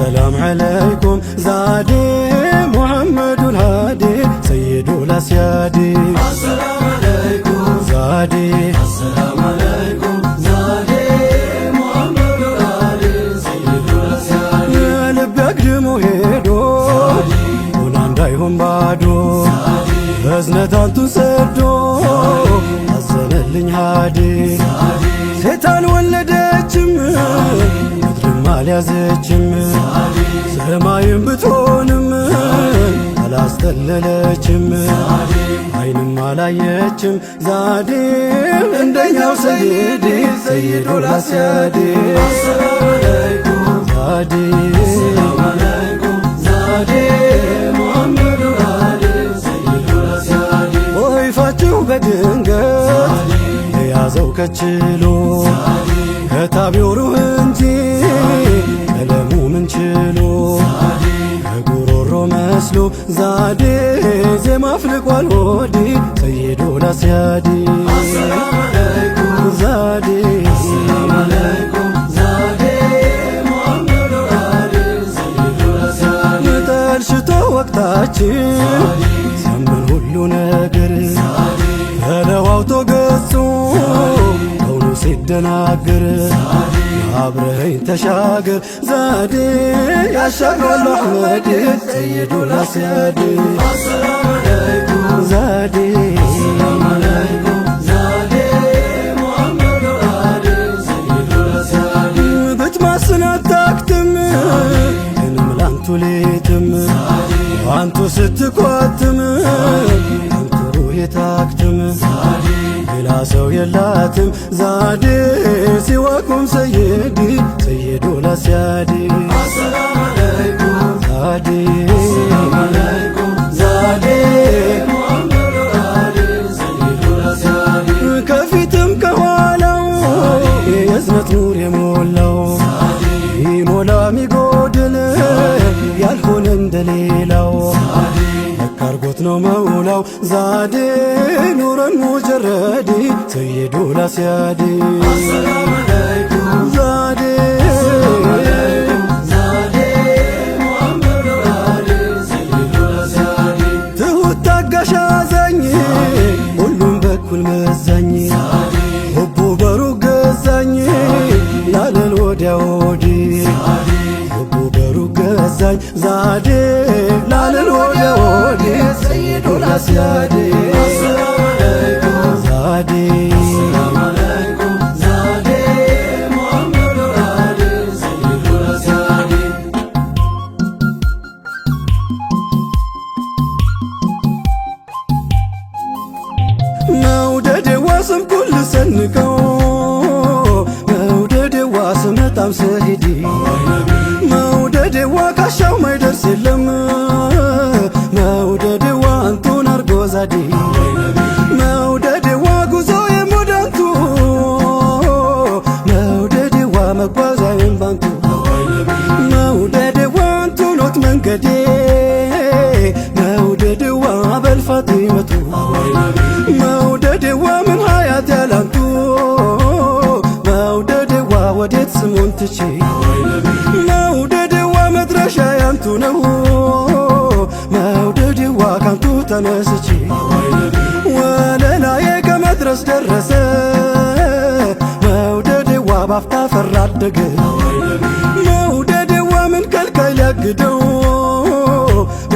السلام عليكم زادي محمد الهادي سيد الأسيادي السلام عليكم زادي السلام عليكم زادي محمد الهادي سيد الأسيادي ልብ ያግድሙ ሄዶ እንዳይሆን ባዶ እዝነታንቱን ሰዶ አዘነልኝ ሃዲ ሴት አልወለደችም ምድርም አልያዘችም ሰማይም ብትሆንም አላስተለለችም አይንም አላየችም ዛዴ እንደኛው ሰይዲ ሰይዱል አስያዲ السلام عليكم ዛዴ السلام عليكم زادي محمد الهادي سيد الأسيادي ወይፋችሁ በድንገት የያዘው ከችሎ ከታቢው ሩህ እንጂ ቀለሙ ምን ችሎ ከጉሮሮ መስሎ ዛዴ ዜማ አፍልቋል ሆዲ ሰይዱል አስያዲ السلام عليكم ዛዴ السلام عليكم زادي محمد الهادي سيد الأسيادي ጠልሽቶ ወቅታችን ሲያምን ሁሉ ነገር ተለዋውጦ ገጹ ከውኑ ሲደናገር አብረኸኝ ተሻገር ዛዴ ያሻግራል አሕመድ ሰይዱል አስያዲ السلام عليكم ዛዴ السلام عليكم زادي محمد الهادي سيد الأسيادي ብትማስን አታክትም እንም ላንቱ ሌትም አንቱ ስትኳትም አንቱ ሩህ የታክትም ሌላ ሰው የላትም ዛዴ ሲዋኩም ሰይዲ ሰይዱል አስያዲ السلام عليكم ዛዴ السلام عليكم زادي محمد الهادي سيد الأسيادي ከፊትም ከኋላው የእዝነት ኑር የሞላው ይሞላ ሚጎድል ያልሆነ እንደሌላው ለካርጎት ነው መውላው ዛዴ ኑረን ሙጀረዲ ሰይዱል አስያዲ السلام عليكم ዛዴ السلام عليكم زادي محمد الهادي سيد الأسيادي ትሁት ታጋሽ አዛኝ ሁሉም በኩል መዛኝ ሁቡ በሩቅ ገዛኝ ላለን ወዲያ ወዲህ ሁቡ በሩቅ ገዛኝ ዛዴ ላለን ወዲያ ወዲህ ሰይዱል አስያዲ السلام عليكم ዛዴ السلام عليكم زادي محمد الهادي سيد الأسيادي መውደዴዋ ስም ኩል ሰንቀው መውደዴዋ ስመጣም ሰሂዲ መውደዴዋ ካሻው ማይደርስ የለም መውደዴዋ አንቱን አርጎ ዛዴ መውደዴዋ ጉዞ የሞዳንቱ መውደዴዋ መጓዛዬን ባንቱ መውደዴዋ አንቱ ኖት መንገዴ መውደዴዋ በልፋጢመቱ መውደዴዋ ምን ሀያት ያላንቱ መውደዴዋ ወዴት ስሙን ትቼ መውደዴዋ መድረሻ ያንቱ ነው መውደዴዋ ካንቱ ተነስቼ ወለላዬ ከመድረስ ደረሰ መውደዴዋ ባፍታ ፈራ አደገ መውደዴዋ ምን ከልካይ ሊያግደው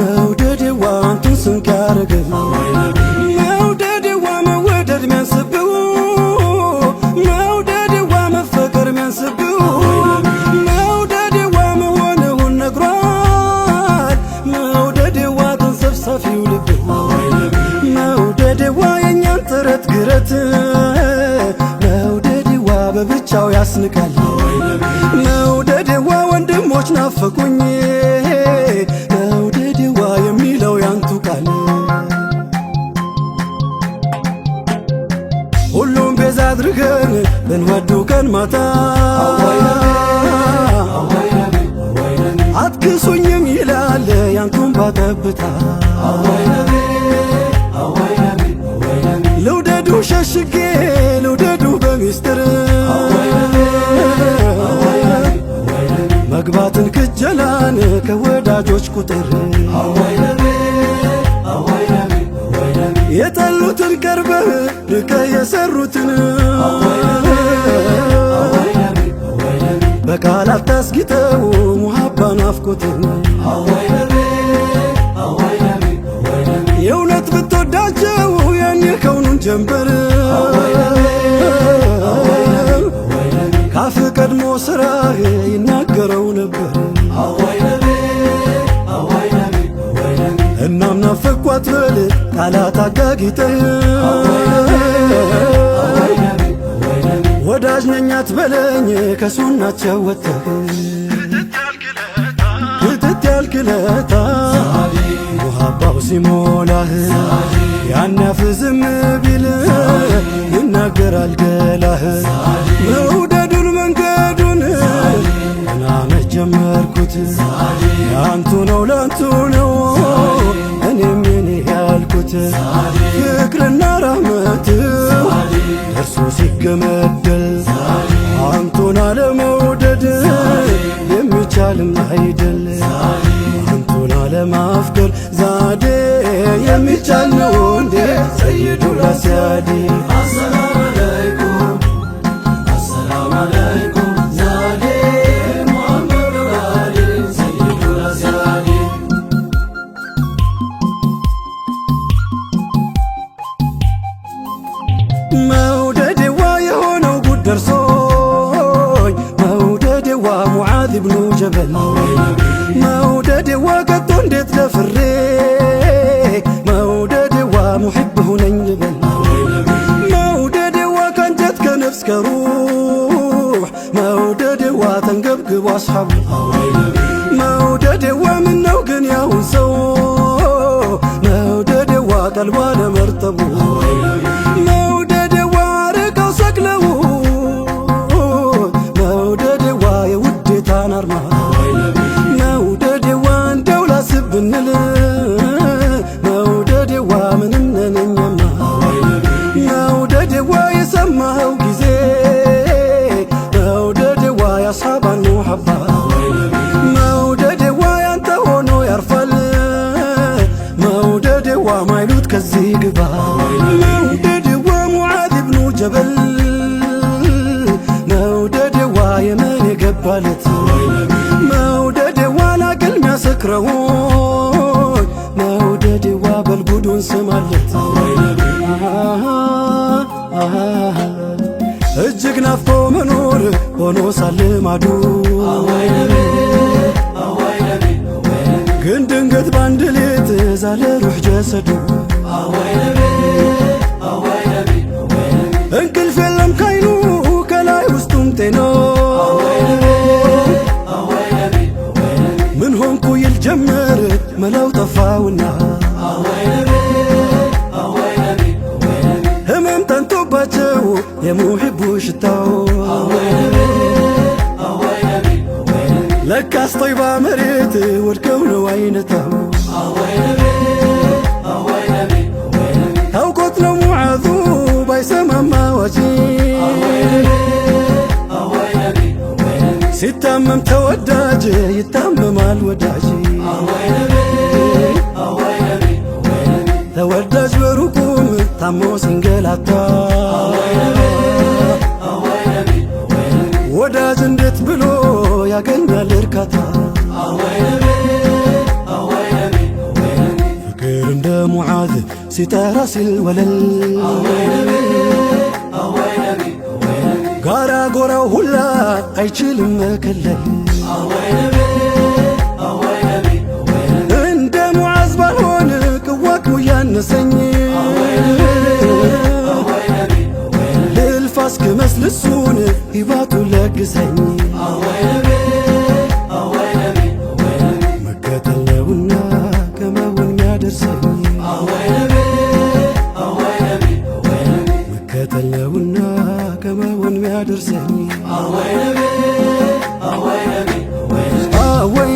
መውደዴዋ አንቱን ስንቅ ያረገ መውደዴዋ መወደድ ሚያንስብው መውደዴዋ መፈቀር ሚያንስብው መውደዴዋ መሆንሁን ነግሯል መውደዴዋ ተንሰፍሳፊው ልብ መውደዴዋ የእኛን ጥረት ግረት መውደዴዋ በብቻው ያስንቃል መውደዴዋ ወንድሞች ናፈቁኝ መውደዴዋ የሚለው ያንቱ ቃል ሁሉም ቤዛ አድርገን ብንወዱ ቀን ማታ አትክሱኝም ይላል ያንቱን ባጠብታ ልውደዱ ሸሽጌ ልውደዱ በሚስጥር መግባትን ክጀ ኋላን ከወዳጆች ቁጥር የጠሉትን ቀርበህ ርቀህ የሰሩትን በቃላት ታስጊጠው ሙሃባ ናፍቆትን የእውነት ብትወዳቸው ያን የከውኑን ጀንበር ካፍ ቀድሞ ሥራህ ይናገረው ነበር። እናም ናፈቅኳት በል ቃላት አጋጊጠህ ወዳጅ ነኝ አትበለኝ ከሱናቸው ወጥተህ ክትት ያልክለታ ሙሃባው ሲሞላህ ያናፍ ዝም ቢል ይናገራል ገላህ መውደዱን መንገዱን ገና መች ጀመርኩት ያንቱ ነው ላንቱ ነው እኔም የኔ ያልኩት ፍቅርና ራህመት እርሱ ሲገመደል አንቱን አለመውደድ የሚቻልም አይደል አንቱን አለማፍቀር ዛዴ የሚቻል ነው እንዴ ሰይዱ ላስያዴ አሰላሙ አለይኩም አሰላሙ አለይኩም ዛዴ ሙሐመድ ወአሊ ሰይዱ ላስያዴ መውደዴዋ የሆነው ጉድ ደርሶኝ መውደዴዋ ሙዓዝ ብኑ ጀበል መውደዴዋ ከቶ እንዴት ደፍሬ መውደዴዋ ሙሕብ ሁነኝ ልበል መውደዴዋ ከንጀት ከነፍስ ከሩሕ መውደዴዋ ተንገብግቦ አስሓቡ መውደዴዋ ምነው ግን ያሁን ሰው መውደዴዋ ቀልቧ ለመርጠቡ መውደዴዋ ርቀው ሰቅለው መውደዴዋ የውዴታን አርማ መውደዴዋ እንደው ላስብ ብንል መውደዴዋ ምንም ነነኛማ መውደዴዋ የሰማኸው ጊዜ መውደዴዋ ያስሓባን ሙሐባ መውደዴዋ ያንተ ሆኖ ያርፋል መውደዴዋ ማይሉት ከዚህ ግባ መውደዴዋ ሙዓዝ ብኑ ጀበል መውደዴዋ የመን የገባለት መውደዴዋ ላቅል ሚያሰክረውን መውደዴዋ በልጉዱን ስማለት እጅግ ናፍቆ መኖር ሆኖ ሳለ ማዱ ግን ድንገት ባንድ ሌት ዛለ ሩሕ ጀሰዱ እንቅልፍ የለም ካይኑ ከላይ ውስጡም ጤና ምን ሆንኩ ይል ጀመር መላው ጠፋውና ህመም ጠንቶባቸው የሙሕቡ ሽታው ለካስ ጦይባ መሬት ወድቀው ነው አይነታው ታውቆት ነው ሙዓዙ ባይሰማማ ዋጂ ሲታመም ተወዳጅ ይታመማል ወዳጅ ተወዳጅ በሩቁም ታሞ ሲንገላታ ወዳጅ እንዴት ብሎ ያገኛል እርካታ ፍቅር እንደ ሙዓዝ ሲጠራ ሲል ወለል ጋራ ጎራው ሁላ አይችልም መከለል እንደ ሙዓዝ ባልሆን ቅዋቅሙ ያነሰኝ ልልፋ እስክመስል እሱን ሂባቱ ለግሰኝ መከተል ነውና ከመውን ሚያደርሰኝ መከተል ነውና ከመውን ሚያደርሰኝ አወይ